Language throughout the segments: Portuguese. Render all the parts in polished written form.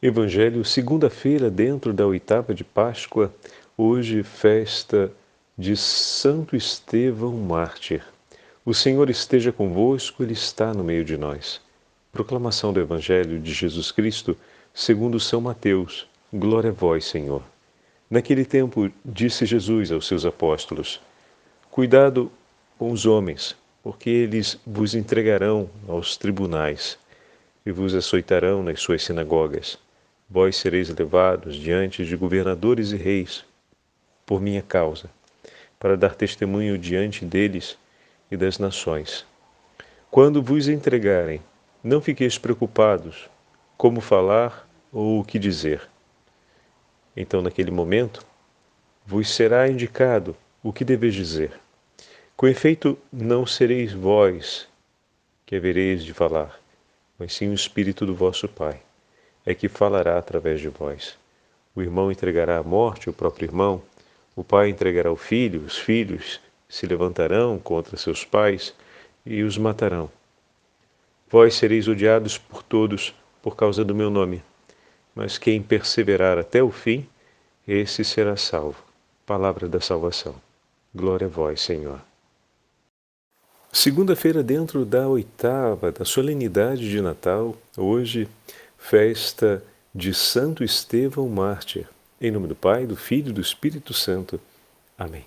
Evangelho, segunda-feira, dentro da oitava de Páscoa, hoje festa de Santo Estevão Mártir. O Senhor esteja convosco, Ele está no meio de nós. Proclamação do Evangelho de Jesus Cristo, segundo São Mateus. Glória a vós, Senhor. Naquele tempo, disse Jesus aos seus apóstolos: Cuidado com os homens, porque eles vos entregarão aos tribunais e vos açoitarão nas suas sinagogas. Vós sereis levados diante de governadores e reis, por minha causa, para dar testemunho diante deles e das nações. Quando vos entregarem, não fiqueis preocupados como falar ou o que dizer. Então, naquele momento, vos será indicado o que deveis dizer. Com efeito, não sereis vós que havereis de falar, mas sim o Espírito do vosso Pai é que falará através de vós. O irmão entregará à morte o próprio irmão, o pai entregará o filho, os filhos se levantarão contra seus pais e os matarão. Vós sereis odiados por todos por causa do meu nome, mas quem perseverar até o fim, esse será salvo. Palavra da salvação. Glória a vós, Senhor. Segunda-feira, dentro da oitava, da solenidade de Natal, hoje, festa de Santo Estevão Mártir. Em nome do Pai, do Filho e do Espírito Santo. Amém.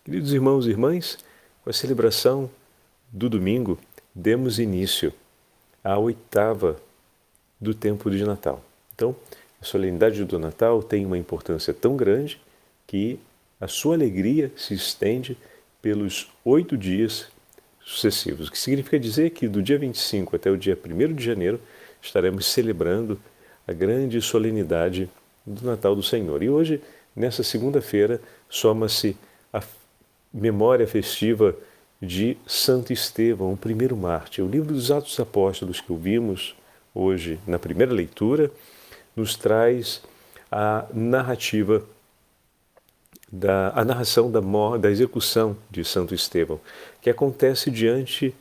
Queridos irmãos e irmãs, com a celebração do domingo, demos início à oitava do tempo de Natal. Então, a solenidade do Natal tem uma importância tão grande que a sua alegria se estende pelos 8 dias sucessivos, o que significa dizer que do dia 25 até o dia 1º de janeiro estaremos celebrando a grande solenidade do Natal do Senhor. E hoje, nessa segunda-feira, soma-se a memória festiva de Santo Estevão, o primeiro mártir. O livro dos Atos dos Apóstolos que ouvimos hoje na primeira leitura nos traz a narrativa a narração da execução de Santo Estevão, que acontece diante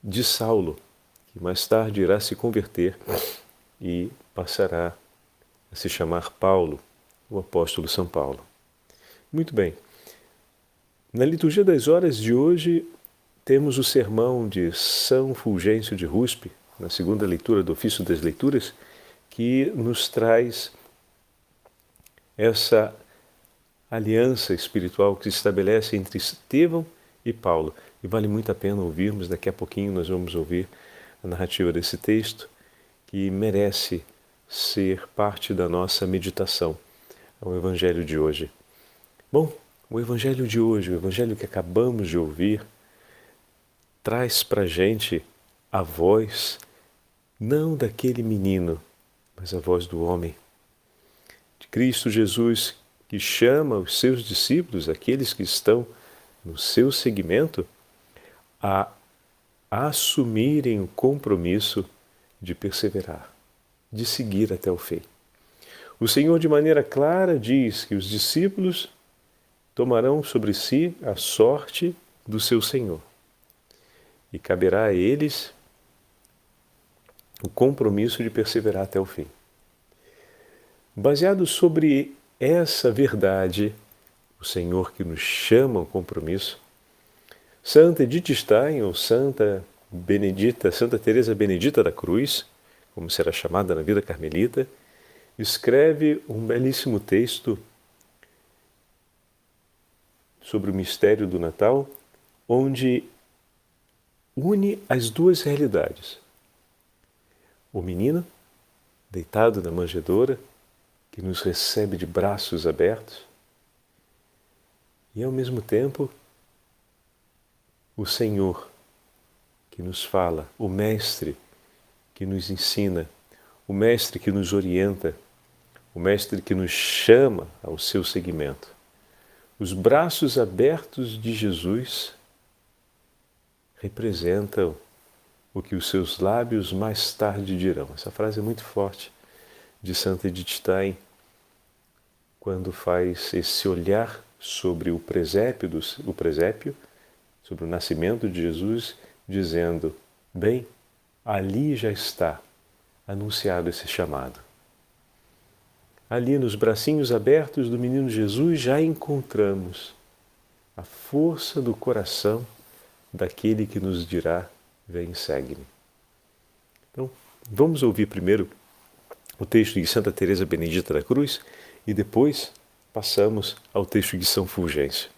de Saulo, que mais tarde irá se converter e passará a se chamar Paulo, o apóstolo São Paulo. Muito bem. Na liturgia das horas de hoje, temos o sermão de São Fulgêncio de Ruspe, na segunda leitura do Ofício das Leituras, que nos traz essa aliança espiritual que se estabelece entre Estevão e Paulo. E vale muito a pena ouvirmos, daqui a pouquinho nós vamos ouvir a narrativa desse texto, que merece ser parte da nossa meditação ao Evangelho de hoje. Bom, o Evangelho de hoje, o Evangelho que acabamos de ouvir, traz para a gente a voz, não daquele menino, mas a voz do homem, de Cristo Jesus, que chama os seus discípulos, aqueles que estão no seu seguimento, a assumirem o compromisso de perseverar, de seguir até o fim. O Senhor, de maneira clara, diz que os discípulos tomarão sobre si a sorte do seu Senhor. E caberá a eles o compromisso de perseverar até o fim. Baseado sobre essa verdade, o Senhor que nos chama ao compromisso, Santa Edith Stein, ou Santa Teresa Benedita da Cruz, como será chamada na vida carmelita, escreve um belíssimo texto sobre o mistério do Natal, onde une as duas realidades. O menino, deitado na manjedoura, que nos recebe de braços abertos, e ao mesmo tempo o Senhor que nos fala, o Mestre que nos ensina, o Mestre que nos orienta, o Mestre que nos chama ao seu seguimento. Os braços abertos de Jesus representam o que os seus lábios mais tarde dirão. Essa frase é muito forte de Santa Edith Stein, quando faz esse olhar sobre o presépio, sobre o nascimento de Jesus, dizendo: bem, ali já está anunciado esse chamado. Ali nos bracinhos abertos do menino Jesus já encontramos a força do coração daquele que nos dirá: vem, segue-me. Então, vamos ouvir primeiro o texto de Santa Teresa Benedita da Cruz e depois passamos ao texto de São Fulgêncio.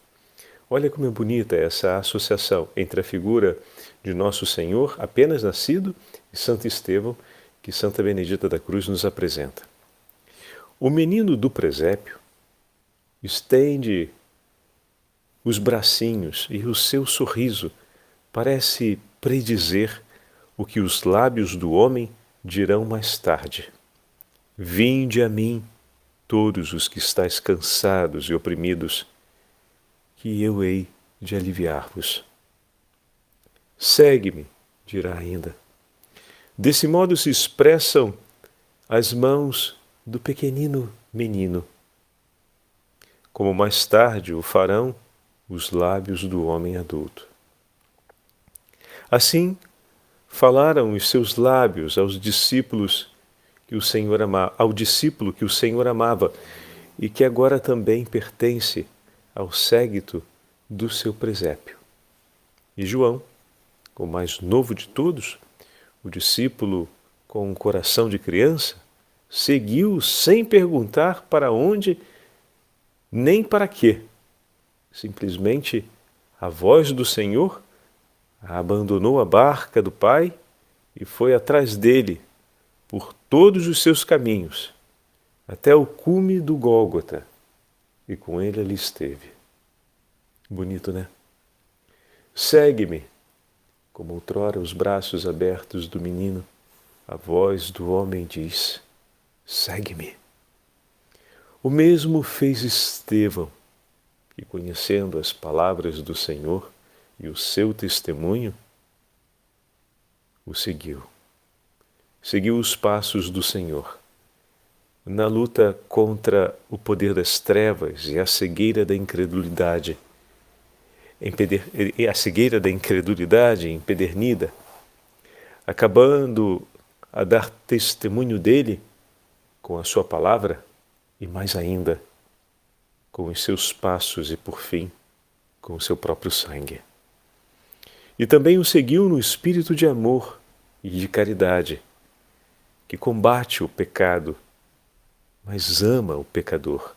Olha como é bonita essa associação entre a figura de Nosso Senhor apenas nascido e Santo Estevão, que Santa Benedita da Cruz nos apresenta. O menino do presépio estende os bracinhos e o seu sorriso parece predizer o que os lábios do homem dirão mais tarde. Vinde a mim, todos os que estáis cansados e oprimidos, que eu hei de aliviar-vos. Segue-me, dirá ainda. Desse modo se expressam as mãos do pequenino menino, como mais tarde o farão os lábios do homem adulto. Assim, falaram os seus lábios aos discípulos que o Senhor ao discípulo que o Senhor amava e que agora também pertence ao séquito do seu presépio. E João, o mais novo de todos, o discípulo com um coração de criança, seguiu sem perguntar para onde nem para quê. Simplesmente a voz do Senhor abandonou a barca do Pai e foi atrás dele por todos os seus caminhos, até o cume do Gólgota, e com ele ali esteve. Bonito, né? Segue-me, como outrora os braços abertos do menino, a voz do homem diz: segue-me. O mesmo fez Estevão, que, conhecendo as palavras do Senhor e o seu testemunho, o seguiu. Seguiu os passos do Senhor, na luta contra o poder das trevas e a cegueira da incredulidade, empedernida, acabando a dar testemunho dele com a sua palavra e, mais ainda, com os seus passos e, por fim, com o seu próprio sangue. E também o seguiu no espírito de amor e de caridade, que combate o pecado, mas ama o pecador,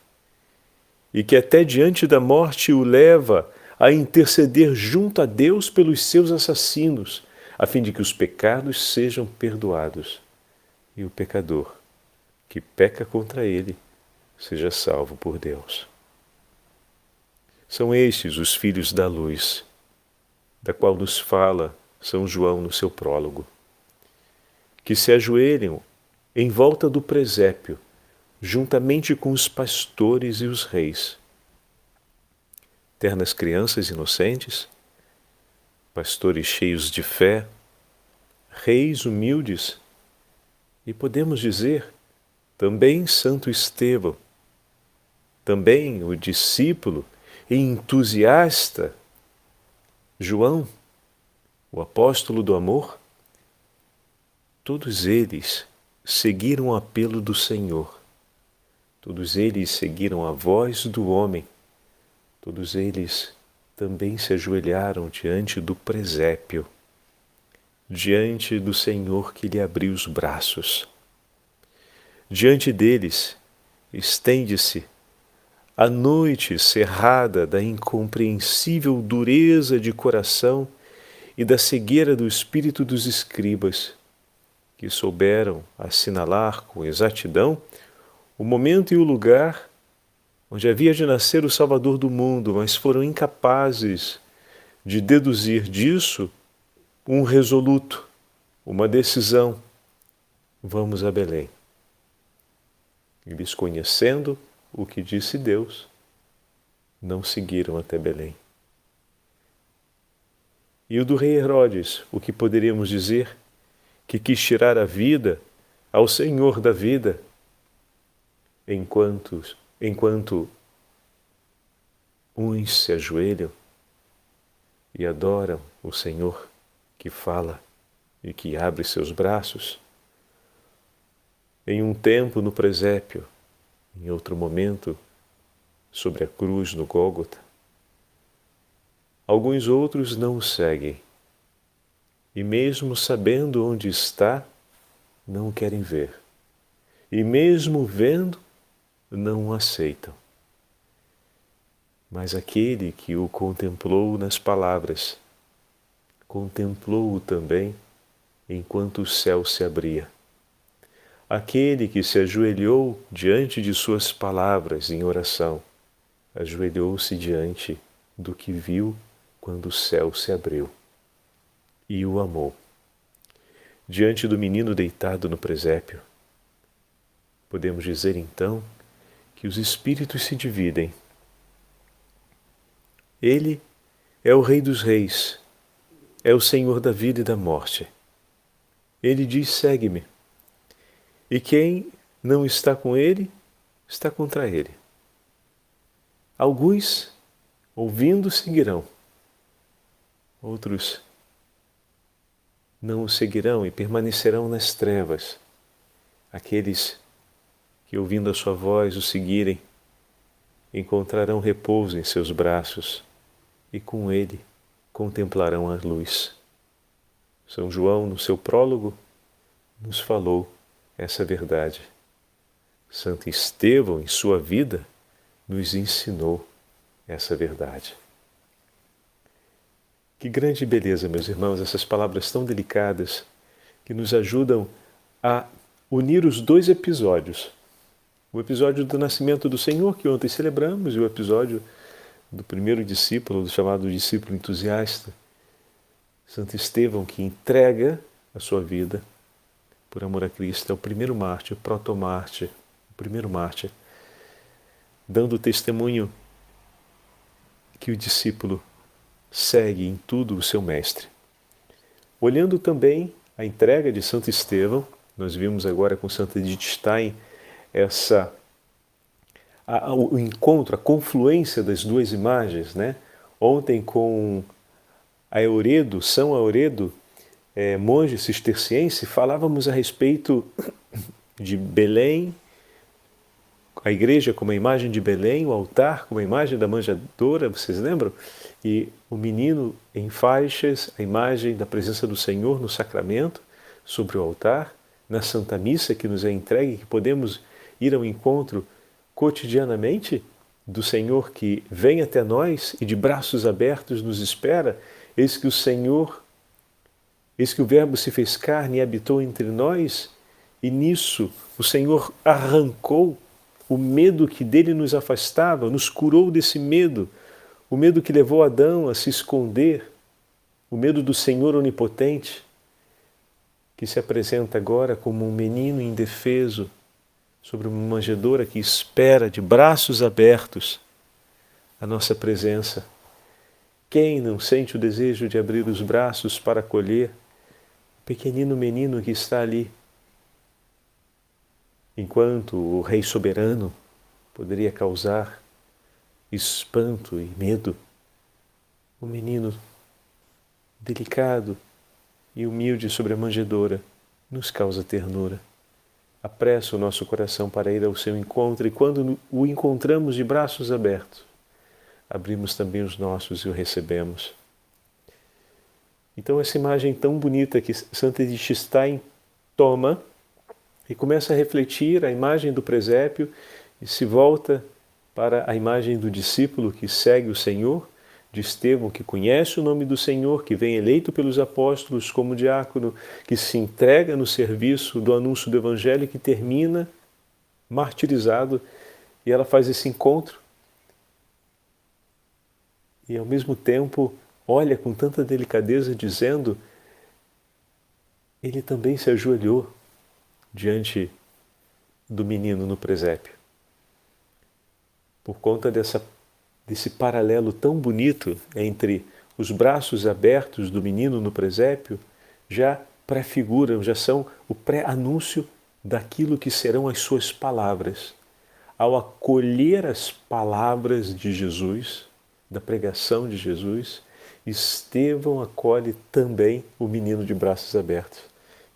e que até diante da morte o leva a interceder junto a Deus pelos seus assassinos, a fim de que os pecados sejam perdoados e o pecador, que peca contra ele, seja salvo por Deus. São estes os filhos da luz, da qual nos fala São João no seu prólogo, que se ajoelham em volta do presépio, juntamente com os pastores e os reis. Ternas crianças inocentes, pastores cheios de fé, reis humildes e, podemos dizer, também Santo Estevão, também o discípulo e entusiasta João, o apóstolo do amor. Todos eles seguiram o apelo do Senhor, todos eles seguiram a voz do homem, todos eles também se ajoelharam diante do presépio, diante do Senhor que lhe abriu os braços. Diante deles estende-se a noite cerrada da incompreensível dureza de coração e da cegueira do espírito dos escribas, que souberam assinalar com exatidão o momento e o lugar onde havia de nascer o Salvador do mundo, mas foram incapazes de deduzir disso um resoluto, uma decisão: vamos a Belém. Eles, conhecendo o que disse Deus, não seguiram até Belém. E o do rei Herodes, o que poderíamos dizer? Que quis tirar a vida ao Senhor da vida, enquanto uns se ajoelham e adoram o Senhor que fala e que abre seus braços, em um tempo no presépio, em outro momento sobre a cruz no Gólgota. Alguns outros não o seguem e, mesmo sabendo onde está, não o querem ver. E mesmo vendo, não o aceitam. Mas aquele que o contemplou nas palavras, contemplou-o também enquanto o céu se abria. Aquele que se ajoelhou diante de suas palavras em oração, ajoelhou-se diante do que viu quando o céu se abriu e o amou. Diante do menino deitado no presépio, podemos dizer então que os espíritos se dividem. Ele é o Rei dos Reis, é o Senhor da vida e da morte. Ele diz: segue-me. E quem não está com ele, está contra ele. Alguns, ouvindo, seguirão. Outros não o seguirão e permanecerão nas trevas. Aqueles que, ouvindo a sua voz, o seguirem, encontrarão repouso em seus braços e com ele contemplarão a luz. São João, no seu prólogo, nos falou essa verdade. Santo Estevão, em sua vida, nos ensinou essa verdade. Que grande beleza, meus irmãos, essas palavras tão delicadas que nos ajudam a unir os dois episódios. O episódio do nascimento do Senhor, que ontem celebramos, e o episódio do primeiro discípulo, do chamado discípulo entusiasta, Santo Estevão, que entrega a sua vida por amor a Cristo, é o primeiro mártir, o protomártir, o primeiro mártir, dando testemunho que o discípulo segue em tudo o seu mestre. Olhando também a entrega de Santo Estevão, nós vimos agora com Santa Edith Stein o encontro, a confluência das duas imagens, né? Ontem com Aeoredo, São Aeoredo, monge cisterciense, falávamos a respeito de Belém, a igreja como a imagem de Belém, o altar como a imagem da manjedoura, vocês lembram? E o menino em faixas, a imagem da presença do Senhor no sacramento, sobre o altar, na Santa Missa que nos é entregue, que podemos ir ao encontro cotidianamente do Senhor que vem até nós e de braços abertos nos espera. Eis que o Verbo se fez carne e habitou entre nós, e nisso o Senhor arrancou o medo que dele nos afastava, nos curou desse medo, o medo que levou Adão a se esconder, o medo do Senhor onipotente, que se apresenta agora como um menino indefeso sobre uma manjedoura que espera de braços abertos a nossa presença. Quem não sente o desejo de abrir os braços para acolher o pequenino menino que está ali? Enquanto o Rei soberano poderia causar espanto e medo, o menino delicado e humilde sobre a manjedoura nos causa ternura. Apressa o nosso coração para ir ao seu encontro, e quando o encontramos de braços abertos, abrimos também os nossos e o recebemos. Então essa imagem tão bonita que Santa Edith Stein toma e começa a refletir a imagem do presépio e se volta para a imagem do discípulo que segue o Senhor, de Estevão, que conhece o nome do Senhor, que vem eleito pelos apóstolos como diácono, que se entrega no serviço do anúncio do Evangelho, que termina martirizado, e ela faz esse encontro. E ao mesmo tempo olha com tanta delicadeza, dizendo: ele também se ajoelhou diante do menino no presépio. Por conta desse paralelo tão bonito entre os braços abertos do menino no presépio, já prefiguram, já são o pré-anúncio daquilo que serão as suas palavras. Ao acolher as palavras de Jesus, da pregação de Jesus, Estevão acolhe também o menino de braços abertos.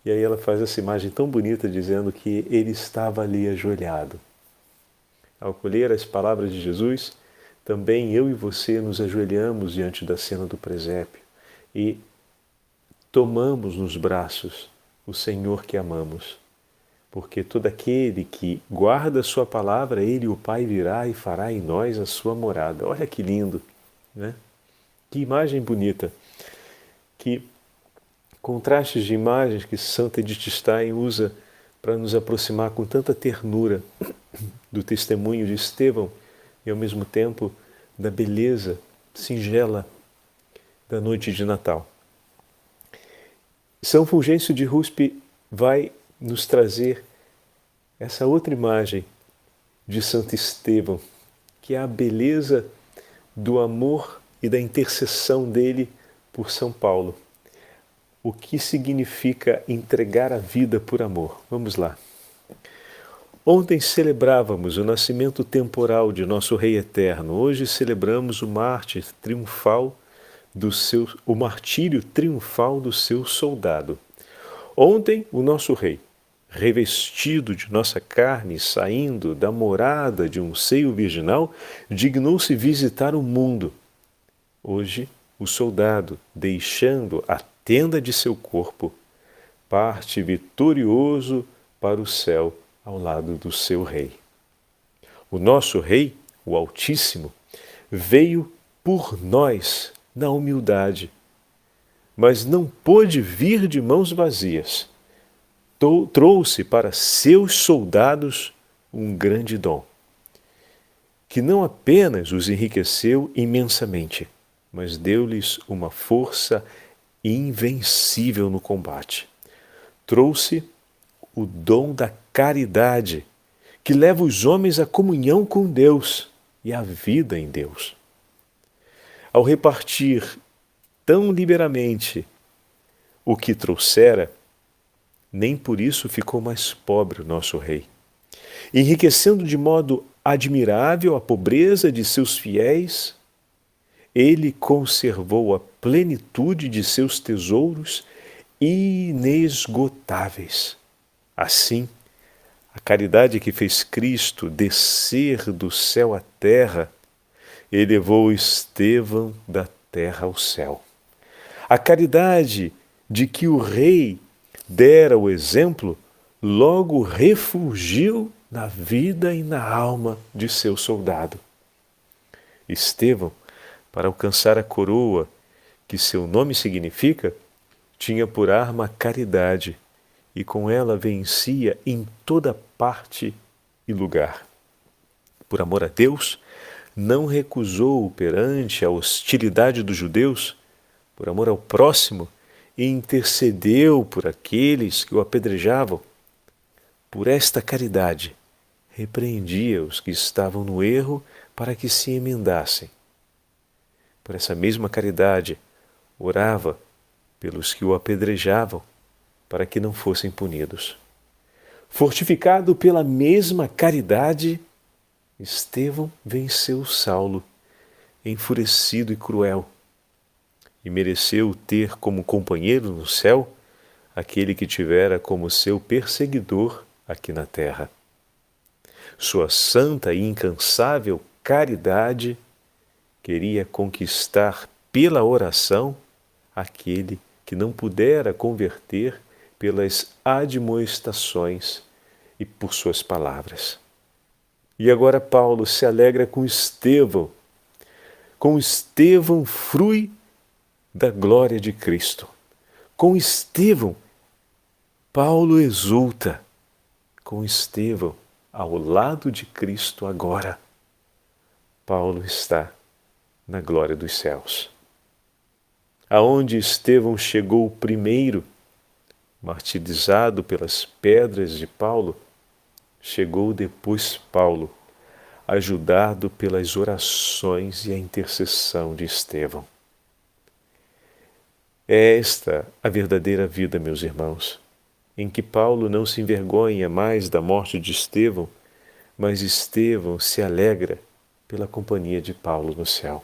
E aí ela faz essa imagem tão bonita dizendo que ele estava ali ajoelhado. Ao colher as palavras de Jesus, também eu e você nos ajoelhamos diante da cena do presépio e tomamos nos braços o Senhor que amamos. Porque todo aquele que guarda a sua palavra, ele, o Pai, virá e fará em nós a sua morada. Olha que lindo, né? Que imagem bonita. Que contrastes de imagens que Santa Edith Stein usa para nos aproximar com tanta ternura do testemunho de Estevão e, ao mesmo tempo, da beleza singela da noite de Natal. São Fulgêncio de Ruspe vai nos trazer essa outra imagem de Santo Estevão, que é a beleza do amor e da intercessão dele por São Paulo. O que significa entregar a vida por amor? Vamos lá. Ontem celebrávamos o nascimento temporal de nosso Rei Eterno. Hoje celebramos o martírio triunfal do seu soldado. Ontem, o nosso Rei, revestido de nossa carne, saindo da morada de um seio virginal, dignou-se visitar o mundo. Hoje, o soldado, deixando a tenda de seu corpo, parte vitorioso para o céu ao lado do seu Rei. O nosso Rei, o Altíssimo, veio por nós na humildade, mas não pôde vir de mãos vazias. Trouxe para seus soldados um grande dom, que não apenas os enriqueceu imensamente, mas deu-lhes uma força invencível no combate. Trouxe o dom da caridade, que leva os homens à comunhão com Deus e à vida em Deus. Ao repartir tão liberamente o que trouxera, nem por isso ficou mais pobre o nosso Rei, enriquecendo de modo admirável a pobreza de seus fiéis. Ele conservou a plenitude de seus tesouros inesgotáveis. Assim, a caridade que fez Cristo descer do céu à terra, elevou Estevão da terra ao céu. A caridade de que o Rei dera o exemplo, logo refulgiu na vida e na alma de seu soldado. Estevão, para alcançar a coroa que seu nome significa, tinha por arma a caridade, e com ela vencia em toda parte e lugar. Por amor a Deus, não recusou perante a hostilidade dos judeus, por amor ao próximo, e intercedeu por aqueles que o apedrejavam. Por esta caridade, repreendia os que estavam no erro para que se emendassem. Por essa mesma caridade, orava pelos que o apedrejavam, para que não fossem punidos. Fortificado pela mesma caridade, Estevão venceu Saulo, enfurecido e cruel, e mereceu ter como companheiro no céu aquele que tivera como seu perseguidor aqui na terra. Sua santa e incansável caridade queria conquistar pela oração aquele que não pudera converter pelas admoestações e por suas palavras. E agora Paulo se alegra com Estevão frui da glória de Cristo. Com Estevão, Paulo exulta. Com Estevão, ao lado de Cristo agora, Paulo está na glória dos céus. Aonde Estevão chegou primeiro, martirizado pelas pedras de Paulo, chegou depois Paulo, ajudado pelas orações e a intercessão de Estevão. É esta a verdadeira vida, meus irmãos, em que Paulo não se envergonha mais da morte de Estevão, mas Estevão se alegra pela companhia de Paulo no céu,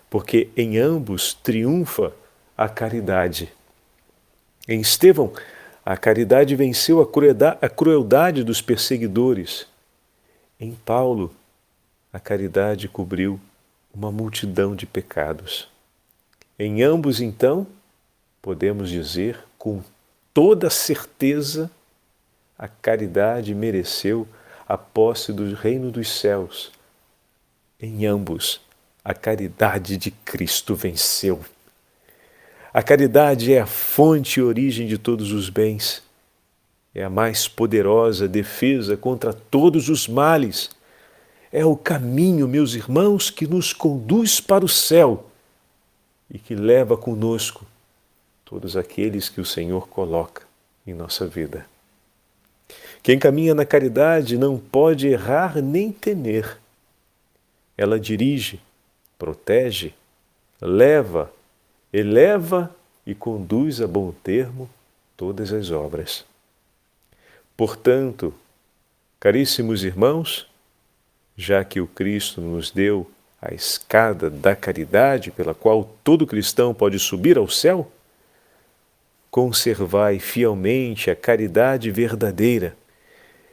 porque em ambos triunfa a caridade. Em Estevão, A caridade venceu a crueldade dos perseguidores. Em Paulo, a caridade cobriu uma multidão de pecados. Em ambos, então, podemos dizer com toda certeza, a caridade mereceu a posse do reino dos céus. Em ambos, a caridade de Cristo venceu. A caridade é a fonte e origem de todos os bens. É a mais poderosa defesa contra todos os males. É o caminho, meus irmãos, que nos conduz para o céu e que leva conosco todos aqueles que o Senhor coloca em nossa vida. Quem caminha na caridade não pode errar nem temer. Ela dirige, protege, leva, eleva e conduz a bom termo todas as obras. Portanto, caríssimos irmãos, já que o Cristo nos deu a escada da caridade pela qual todo cristão pode subir ao céu, conservai fielmente a caridade verdadeira,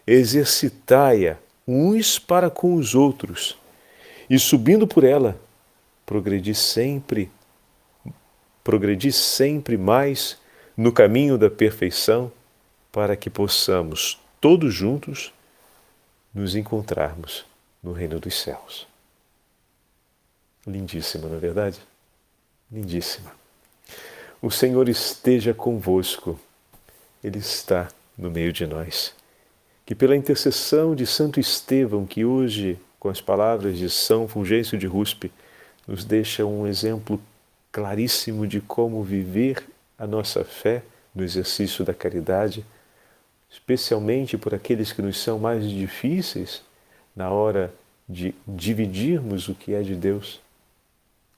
exercitai-a uns para com os outros, e subindo por ela, progredi sempre mais no caminho da perfeição, para que possamos, todos juntos, nos encontrarmos no reino dos céus. Lindíssima, não é verdade? Lindíssima. O Senhor esteja convosco. Ele está no meio de nós. Que pela intercessão de Santo Estevão, que hoje, com as palavras de São Fulgêncio de Ruspe, nos deixa um exemplo claríssimo de como viver a nossa fé no exercício da caridade, especialmente por aqueles que nos são mais difíceis na hora de dividirmos o que é de Deus.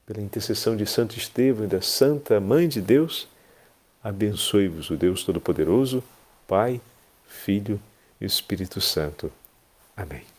Pela intercessão de Santo Estevão e da Santa Mãe de Deus, abençoe-vos o Deus Todo-Poderoso, Pai, Filho e Espírito Santo. Amém.